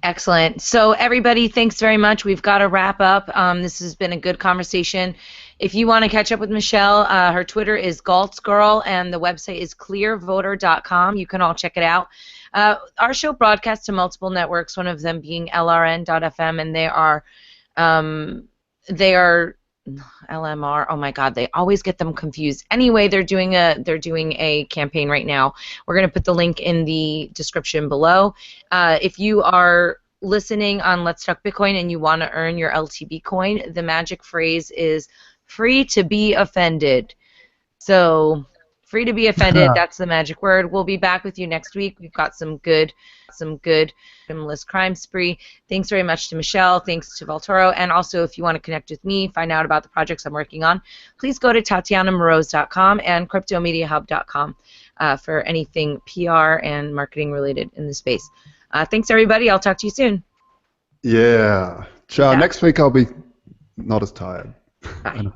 Excellent. So everybody, thanks very much. We've got to wrap up. This has been a good conversation. If you want to catch up with Michelle, her Twitter is GulchGirl, and the website is clearvoter.com. You can all check it out. Our show broadcasts to multiple networks, one of them being LRN.FM, and they are LMR. Oh my God, they always get them confused. Anyway, they're doing a campaign right now. We're going to put the link in the description below. If you are listening on Let's Talk Bitcoin and you want to earn your LTB coin, the magic phrase is free to be offended. So free to be offended, that's the magic word. We'll be back with you next week. We've got some good Victimless Crime Spree. Thanks very much to Michelle. Thanks to Valtoro. And also, if you want to connect with me, find out about the projects I'm working on, please go to TatianaMoroz.com and CryptoMediaHub.com for anything PR and marketing related in the space. Thanks, everybody. I'll talk to you soon. Yeah. Ciao. Next week I'll be not as tired. Bye.